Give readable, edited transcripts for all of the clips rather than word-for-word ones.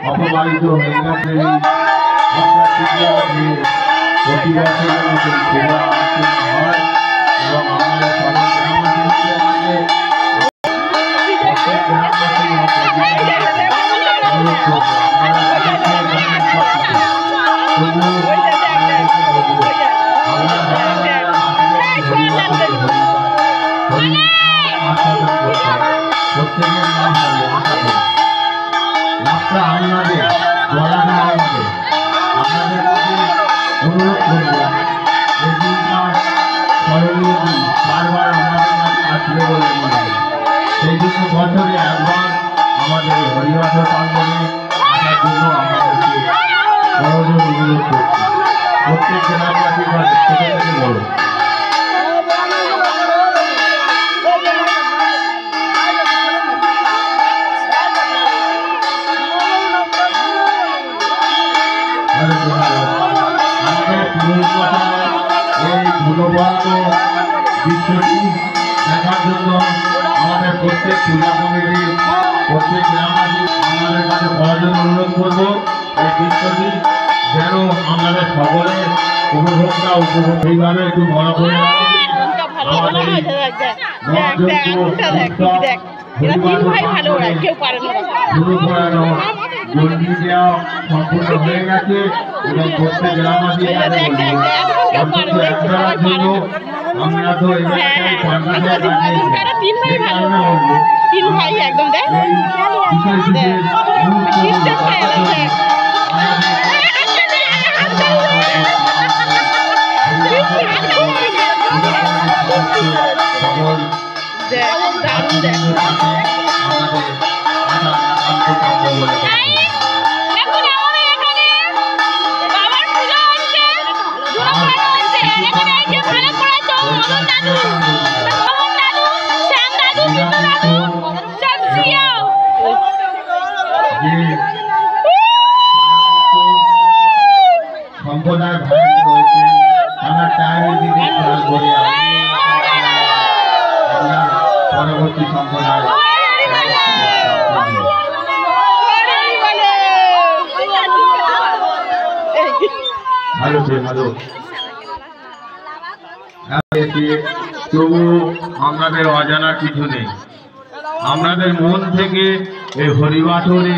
অপমানিত হয়ে গেছে প্রতি বছরের মতন সেবা আলোচনা হয় এবং আমাদের আপনাদের বলা না আমাদের আপনাদের কাছে অনুরোধ করব এই দিনটা স্মরণীয় দিন বারবার আমাদের কাছে আসবে বলে মনে হয় সেই জন্য বছরে একবার আমাদের হরিবাসর প্রাঙ্গণে আসার জন্য আমাদেরকে বড়জোর অনুরোধ করছি প্রত্যেক জেলাবাসীর কাছে ছোট থেকে বড় এই গুণবন্ত দৃশ্যটি দেখার জন্য আমাদের প্রত্যেক পূজা কমিটির প্রত্যেক গ্রামবাসী আমাদের কাছে বড়জোর অনুরোধ করব এই দৃশ্যটি যেন আমাদের সকলের উপভোক্তা উপভোগ এইভাবে একটু বড় করে আমাদের শুরু করানো জন্ডি দেওয়া সম্পূর্ণ হয়ে গেছে এবং প্রত্যেক গ্রামবাসী একটার জন্য আমরা তো এই সম্প্রদায় ভাই রয়েছে আমার টাইমের দিকে খেয়াল করি আমরা পরবর্তী সম্প্রদায় ভালো ভালো তবু আমাদের অজানা কিছু নেই আমাদের মন থেকে এই হরিবাসরে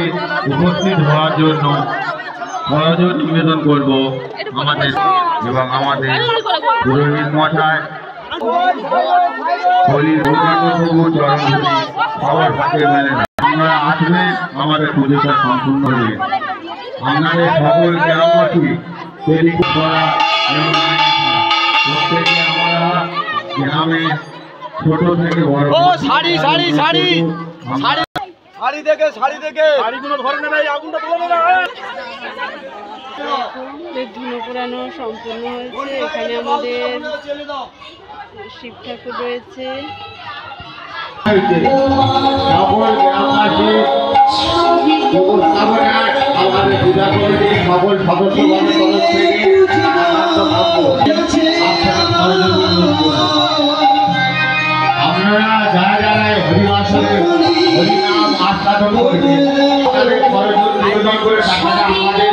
উপস্থিত হওয়ার জন্য বড়জোর নিবেদন করব আমাদের এবং আমাদের পুরোহিত মশাই হরির চরণধুলি সবার হাতে মেলে না আপনারা আসলে আমাদের পুজোটা সম্পূর্ণ হবে আপনাদের সকল গ্রামবাসী তৈরি করা এবং প্রত্যেকে আমরা গ্রামে ছোট থেকে বড় শাড়ি শাড়ি শাড়ি শাড়ি দেখে শাড়িগুলো ধরে নেবে আগুনটা বলে না ধুনো পোড়ানো সম্পূর্ণ হয়েছে এখানে আমাদের শিব ঠাকুর রয়েছে আমাদের পূজা কমিটির সকল সদস্যগণের তরফ থেকে আপনারা যারা যারা হরিবাসরে হরিনাম আস্বাদন করবেন তাদের খরচ নিবেদন করে টাকাটা আমাদের